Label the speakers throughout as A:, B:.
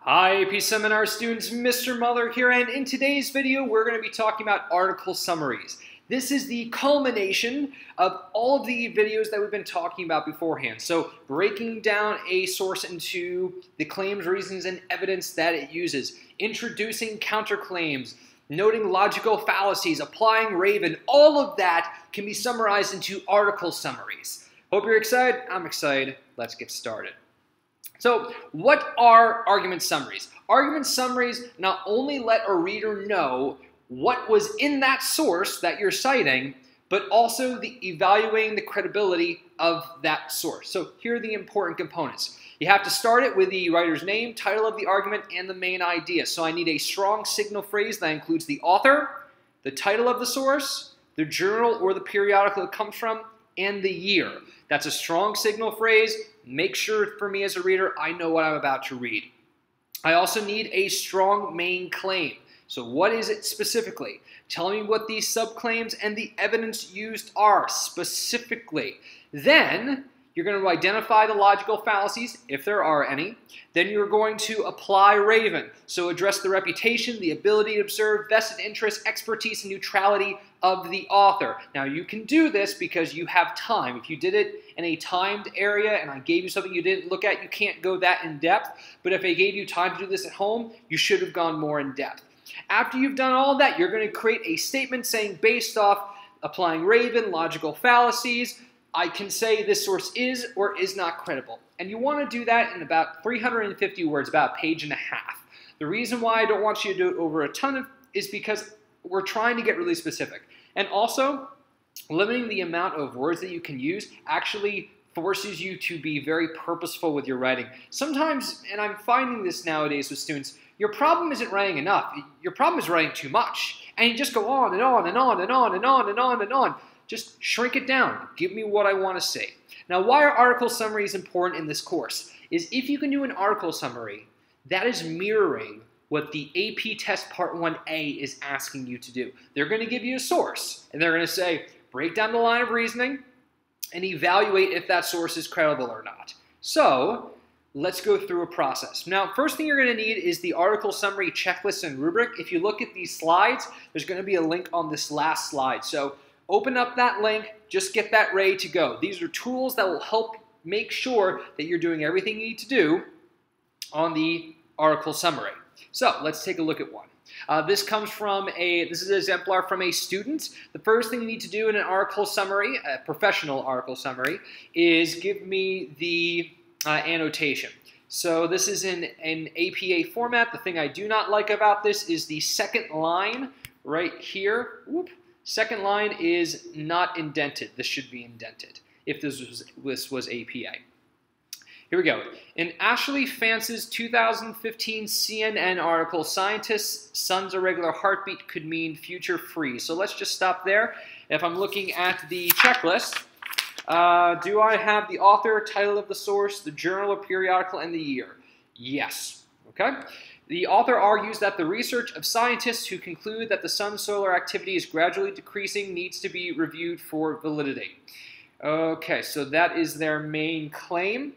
A: Hi AP Seminar students, Mr. Muller here, and in today's video we're going to be talking about article summaries. This is the culmination of all of the videos that we've been talking about beforehand. So breaking down a source into the claims, reasons, and evidence that it uses, introducing counterclaims, noting logical fallacies, applying Raven, all of that can be summarized into article summaries. Hope you're excited. I'm excited. Let's get started. So what are argument summaries? Argument summaries not only let a reader know what was in that source that you're citing, but also evaluating the credibility of that source. So here are the important components. You have to start it with the writer's name, title of the argument, and the main idea. So I need a strong signal phrase that includes the author, the title of the source, the journal or the periodical it comes from, and the year. That's a strong signal phrase. Make sure for me as a reader, I know what I'm about to read. I also need a strong main claim. So what is it specifically? Tell me what these subclaims and the evidence used are specifically. Then you're going to identify the logical fallacies, if there are any. Then you're going to apply Raven. So address the reputation, the ability to observe, vested interest, expertise, and neutrality of the author. Now you can do this because you have time. If you did it in a timed area and I gave you something you didn't look at, you can't go that in depth. But if I gave you time to do this at home, you should have gone more in depth. After you've done all that, you're going to create a statement saying based off applying Raven, logical fallacies, I can say this source is or is not credible. And you want to do that in about 350 words, about a page and a half. The reason why I don't want you to do it over a ton is because we're trying to get really specific. And also, limiting the amount of words that you can use actually forces you to be very purposeful with your writing. Sometimes, and I'm finding this nowadays with students, your problem isn't writing enough. Your problem is writing too much. And you just go on and on and on and on and on and on and on. Just shrink it down. Give me what I want to say. Now, why are article summaries important in this course? Is if you can do an article summary, that is mirroring what the AP Test Part 1A is asking you to do. They're going to give you a source, and they're going to say, break down the line of reasoning and evaluate if that source is credible or not. So let's go through a process. Now, first thing you're going to need is the article summary checklist and rubric. If you look at these slides, there's going to be a link on this last slide. So open up that link, just get that ready to go. These are tools that will help make sure that you're doing everything you need to do on the article summary. So let's take a look at one. This is an exemplar from a student. The first thing you need to do in an article summary, a professional article summary, is give me the annotation. So this is in an APA format. The thing I do not like about this is the second line right here. Whoop. Second line is not indented. This should be indented if this was APA. Here we go. In Ashley Fance's 2015 CNN article, scientists' sun's irregular heartbeat could mean future freeze. So let's just stop there. If I'm looking at the checklist, do I have the author, title of the source, the journal or periodical, and the year? Yes. Okay. The author argues that the research of scientists who conclude that the sun's solar activity is gradually decreasing needs to be reviewed for validity. Okay, so that is their main claim.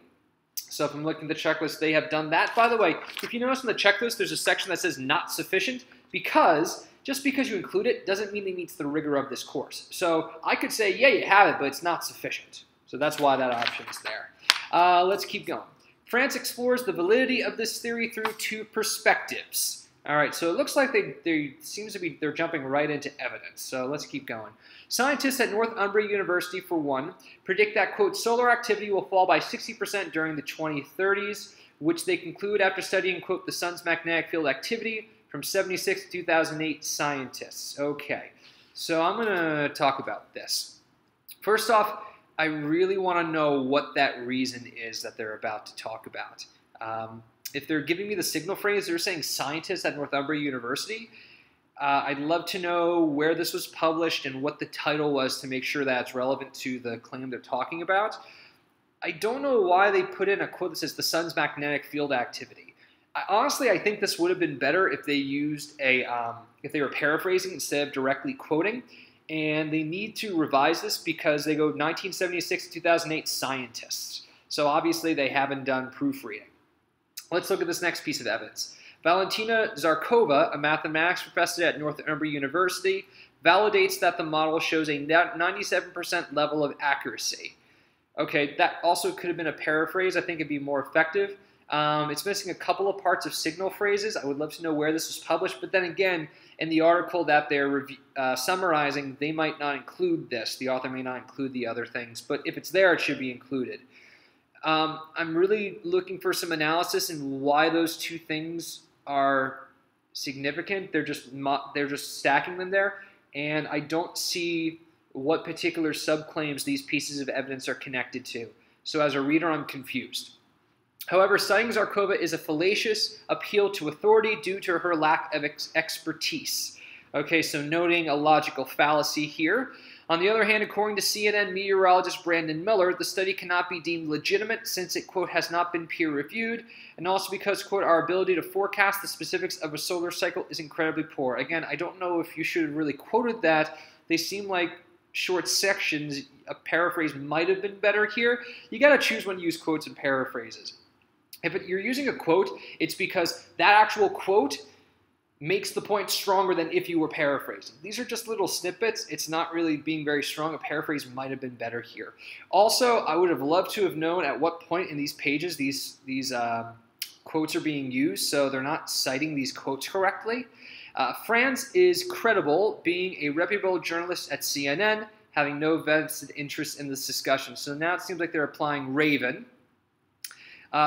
A: So if I'm looking at the checklist, they have done that. By the way, if you notice in the checklist, there's a section that says not sufficient because just because you include it doesn't mean it meets the rigor of this course. So I could say, yeah, you have it, but it's not sufficient. So that's why that option is there. Let's keep going. France explores the validity of this theory through two perspectives. All right, so it looks like they're jumping right into evidence. So let's keep going. Scientists at Northumbria University, for one, predict that, quote, solar activity will fall by 60% during the 2030s, which they conclude after studying, quote, the sun's magnetic field activity from 76 to 2008 scientists. Okay, so I'm going to talk about this. First off, I really want to know what that reason is that they're about to talk about. If they're giving me the signal phrase, they're saying scientists at Northumbria University. I'd love to know where this was published and what the title was to make sure that it's relevant to the claim they're talking about. I don't know why they put in a quote that says the sun's magnetic field activity. Honestly, I think this would have been better if they used if they were paraphrasing instead of directly quoting. And they need to revise this because they go 1976 to 2008 scientists. So obviously they haven't done proofreading. Let's look at this next piece of evidence. Valentina Zarkova, a mathematics professor at Northumbria University, validates that the model shows a 97% level of accuracy. Okay, that also could have been a paraphrase. I think it'd be more effective. It's missing a couple of parts of signal phrases. I would love to know where this was published, but then again, in the article that they're summarizing, they might not include this. The author may not include the other things, but if it's there, it should be included. I'm really looking for some analysis in why those two things are significant. They're just stacking them there, and I don't see what particular subclaims these pieces of evidence are connected to. So as a reader, I'm confused. However, citing Zarkova is a fallacious appeal to authority due to her lack of expertise. Okay, so noting a logical fallacy here. On the other hand, according to CNN meteorologist Brandon Miller, the study cannot be deemed legitimate since it, quote, has not been peer-reviewed, and also because, quote, our ability to forecast the specifics of a solar cycle is incredibly poor. Again, I don't know if you should have really quoted that. They seem like short sections. A paraphrase might have been better here. You got to choose when to use quotes and paraphrases. If you're using a quote, it's because that actual quote makes the point stronger than if you were paraphrasing. These are just little snippets. It's not really being very strong. A paraphrase might have been better here. Also, I would have loved to have known at what point in these pages these quotes are being used, so they're not citing these quotes correctly. Franz is credible, being a reputable journalist at CNN, having no vested interest in this discussion. So now it seems like they're applying Raven.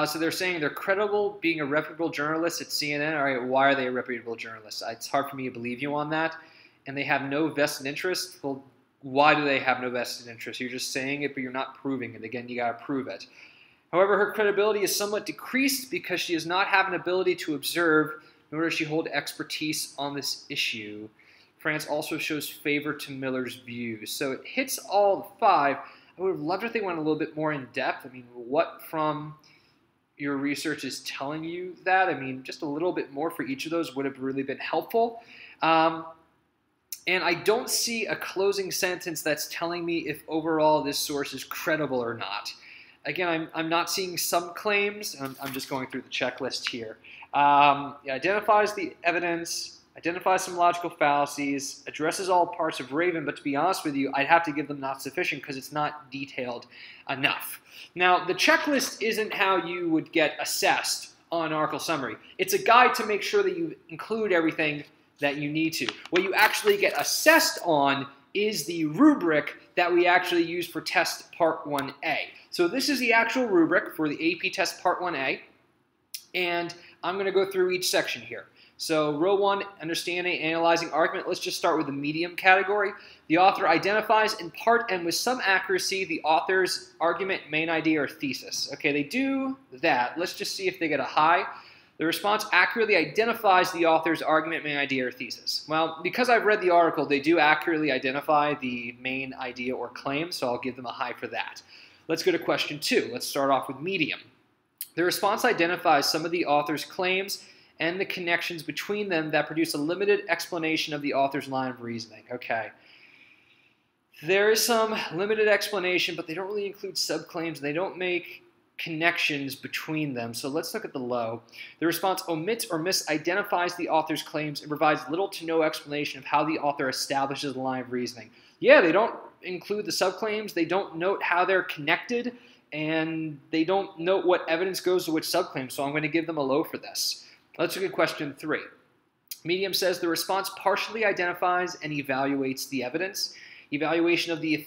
A: So they're saying they're credible, being a reputable journalist at CNN. All right, why are they a reputable journalist? It's hard for me to believe you on that. And they have no vested interest. Well, why do they have no vested interest? You're just saying it, but you're not proving it. Again, you got to prove it. However, her credibility is somewhat decreased because she does not have an ability to observe, nor does she hold expertise on this issue. France also shows favor to Miller's views. So it hits all five. I would have loved if they went a little bit more in depth. I mean, what from your research is telling you that? I mean, just a little bit more for each of those would have really been helpful. And I don't see a closing sentence that's telling me if overall this source is credible or not. Again, I'm not seeing some claims. I'm just going through the checklist here. It identifies the evidence, identifies some logical fallacies, addresses all parts of Raven, but to be honest with you, I'd have to give them not sufficient because it's not detailed enough. Now, the checklist isn't how you would get assessed on an article summary. It's a guide to make sure that you include everything that you need to. What you actually get assessed on is the rubric that we actually use for test part 1A. So this is the actual rubric for the AP test part 1A, and I'm going to go through each section here. So row 1, understanding, analyzing, argument. Let's just start with the medium category. The author identifies in part and with some accuracy the author's argument, main idea, or thesis. Okay, they do that. Let's just see if they get a high. The response accurately identifies the author's argument, main idea, or thesis. Well, because I've read the article, they do accurately identify the main idea or claim, so I'll give them a high for that. Let's go to question 2. Let's start off with medium. The response identifies some of the author's claims and the connections between them that produce a limited explanation of the author's line of reasoning. Okay. There is some limited explanation, but they don't really include subclaims. They don't make connections between them. So let's look at the low. The response omits or misidentifies the author's claims and provides little to no explanation of how the author establishes the line of reasoning. Yeah, they don't include the subclaims. They don't note how they're connected, and they don't note what evidence goes to which subclaim. So I'm going to give them a low for this. Let's look at question 3. Medium says the response partially identifies and evaluates the evidence. Evaluation of the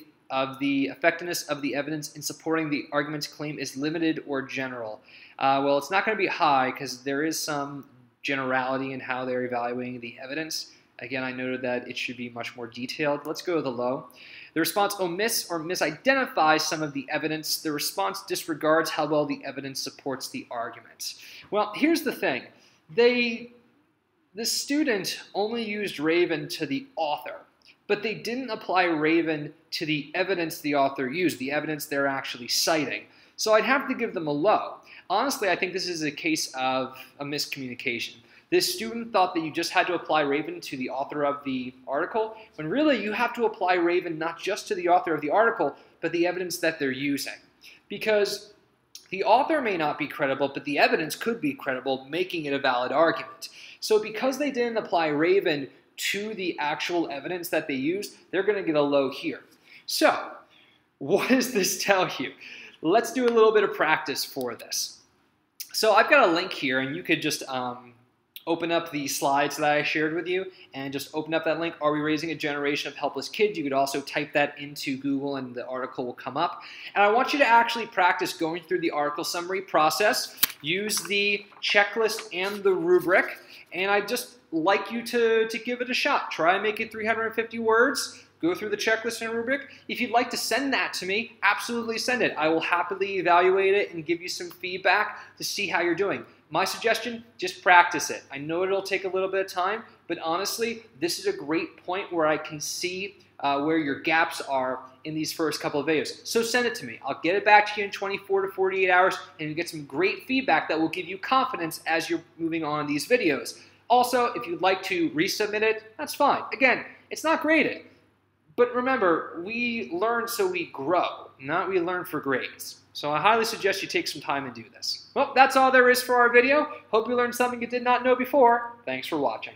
A: effectiveness of the evidence in supporting the argument's claim is limited or general. Well, it's not going to be high because there is some generality in how they're evaluating the evidence. Again, I noted that it should be much more detailed. Let's go to the low. The response omits or misidentifies some of the evidence. The response disregards how well the evidence supports the argument. Well, here's the thing. The student only used Raven to the author, but they didn't apply Raven to the evidence the author used, the evidence they're actually citing. So I'd have to give them a low. Honestly, I think this is a case of a miscommunication. This student thought that you just had to apply Raven to the author of the article, when really you have to apply Raven not just to the author of the article, but the evidence that they're using. Because The author may not be credible, but the evidence could be credible, making it a valid argument. So because they didn't apply Raven to the actual evidence that they used, they're going to get a low here. So what does this tell you? Let's do a little bit of practice for this. So I've got a link here, and you could just open up the slides that I shared with you and just open up that link. Are we raising a generation of helpless kids? You could also type that into Google and the article will come up. And I want you to actually practice going through the article summary process. Use the checklist and the rubric. And I'd just like you to give it a shot. Try and make it 350 words. Go through the checklist and rubric. If you'd like to send that to me, absolutely send it. I will happily evaluate it and give you some feedback to see how you're doing. My suggestion, just practice it. I know it'll take a little bit of time, but honestly, this is a great point where I can see where your gaps are in these first couple of videos. So send it to me. I'll get it back to you in 24 to 48 hours, and you get some great feedback that will give you confidence as you're moving on these videos. Also, if you'd like to resubmit it, that's fine. Again, it's not graded. But remember, we learn so we grow, not we learn for grades. So I highly suggest you take some time and do this. Well, that's all there is for our video. Hope you learned something you did not know before. Thanks for watching.